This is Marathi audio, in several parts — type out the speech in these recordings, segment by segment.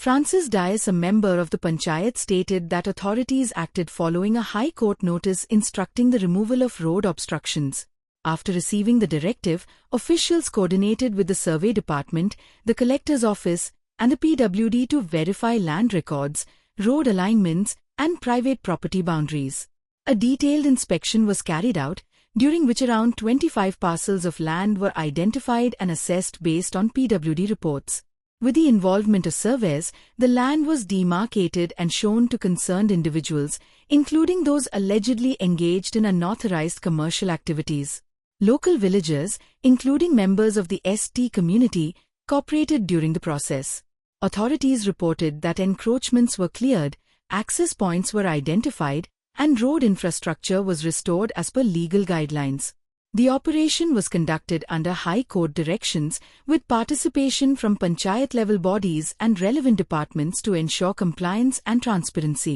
Francis Dias, a member of the Panchayat, stated that authorities acted following a High Court notice instructing the removal of road obstructions. After receiving the directive, officials coordinated with the Survey Department, the Collector's Office, and the PWD to verify land records, road alignments, and private property boundaries. A detailed inspection was carried out, during which around 25 parcels of land were identified and assessed based on PWD reports. With the involvement of surveyors, the land was demarcated and shown to concerned individuals, including those allegedly engaged in unauthorized commercial activities. Local villagers, including members of the ST community, cooperated during the process. Authorities reported that encroachments were cleared, access points were identified, and road infrastructure was restored as per legal guidelines. The operation was conducted under High Court directions with participation from Panchayat-level bodies and relevant departments to ensure compliance and transparency.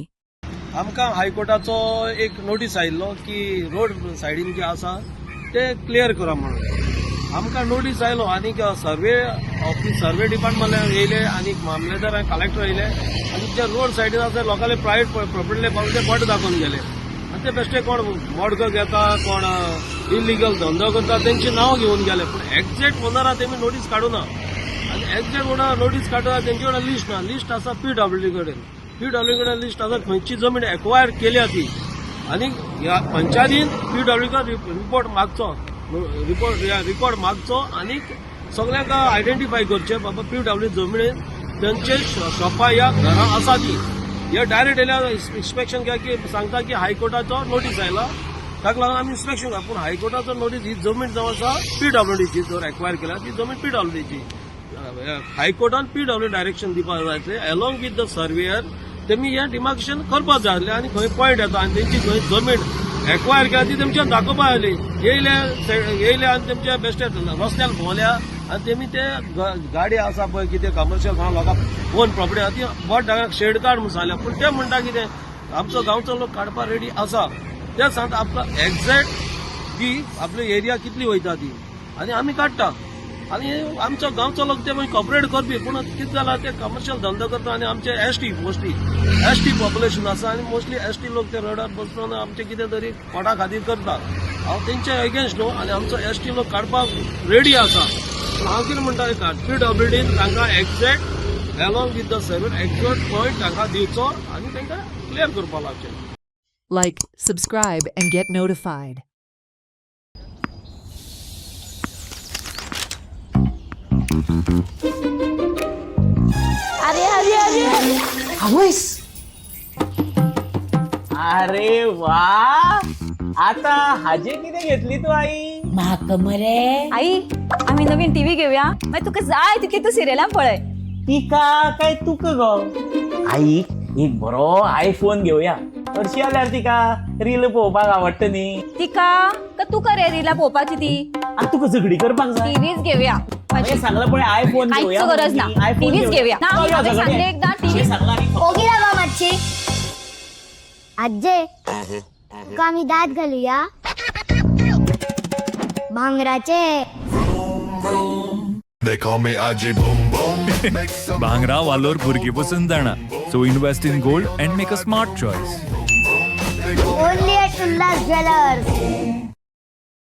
आमकां हायकोर्टाचो एक नोटीस आयिल्लो की रोड सायडीन जे आसा ते क्लियर करा म्हणून आमकां नोटीस आयलो आनी सर्वे डिपार्टमेंट येयले आनी मामलेदार आनी कलेक्टर येयले आनी जे रोड सायडीन आसा लोकांले प्रायवेट प्रॉपर्टीले पावले बोट दाखोवन गेले आनी ते बेश्टे कोण मोडको घेता कोण इलिगल धंदो करता तेंची नांव घेवन गेले पूण एक्झॅक्ट ओनरा तेमी नोटीस काडूना आनी एक्झॅक्ट ओनरा नोटीस काडटा तेंचे कडेन लिस्ट आसा PWD कडेन PWD लिस्ट आसा खंयची जमीन एक्वायर केल्या ती आनी ह्या पंचायतीन PWD रिपोर्ट मागचो रिकॉर्ड मागचो आनी सगळ्यांक आयडेंटिफाय करचे बाबा PWD जमीन तेंचे शॉपां या घरां आसा ती हे डायरेक्ट येयल्यार इन्स्पेक्शन घ्या की सांगता की हायकोर्टाचो नोटीस आयला ताका लागून आमी इन्स्पेक्शन घ्या पूण हायकोर्टाचो नोटीस ही जमीन जावन आसा PWDची जर एक्वायर केल्या ती जमीन PWDची हायकोर्टान PWD डायरेक्शन दिवपाक जाय आसलें एलोंग विथ द सर्वेयर तेमी हें डिमार्केशन करपाक जाय आसलें आनी खंय पॉयंट येता आनी तेंची खंय जमीन एक्वायर केल्या ती तेमच्या दाखोवपाक जाली येयले आनी तेमच्या बेश्टे रस्त्यार भोंवल्या आनी तेमी ते गाडी आसा पळय कितें कमर्शियल लोकांक ओन प्रॉपर्टी आसा ती बोट डागाक शेड काड म्हणून सांगल्या पूण ते म्हणटा कितें आमचो गांवचो लोक काडपाक रेडी आसा ते सांगता आपलो एक्झॅक्ट ती आपली एरिया कितली वयता ती आनी आमी काडटा आनी आमचो गांवचो लोक ते मागीर कॉपरेट करपी पूण कितें जाला ते कमर्शियल धंदो करता आनी आमचे एसटी पॉप्युलेशन आसा आनी मोस्टली एसटी लोक ते रोडार बसून आमचे कितें तरी पोटा खातीर करता हांव तेंचे अगेन्स्ट न्हू आनी आमचो एसटी लोक काडपाक रेडी आसा पूण हांव कितें म्हणटा PWDन तांकां exact along with the survey exact point तांकां दिवचो आनी तांकां क्लियर करपाक लावचें. Like, subscribe, and get notified. अरे आवयस अरे वा आता हाजे किती घेतली तू आई म्हाका मरे आई आम्ही नवीन टीव्ही घेऊया मग तुका जाय तितली तू सिरियलां पळय तिका काय तुक गो आई एक बरो आयफोन घेऊया हरशी आल्यार तिका रील पळोवपाक आवडटा न्ही तिका का तुका रे रिला पोवपाची ती आतां तुका झगडी करपाक जाय टीव्हीच घेऊया हांवें सांगला पळय आयफोन घेऊया काहीच गरज ना टीव्हीच घेऊया ना हांवें सांगले एकदा टीव्ही ओगी बाबा मातशी आजे तुका आमी दात घालुया भांगराचे They call me Aji Boom Boom. Bhangra Valor Burgi Pasan Dana. So invest in gold and make a smart choice. only at Ullas Jewelers.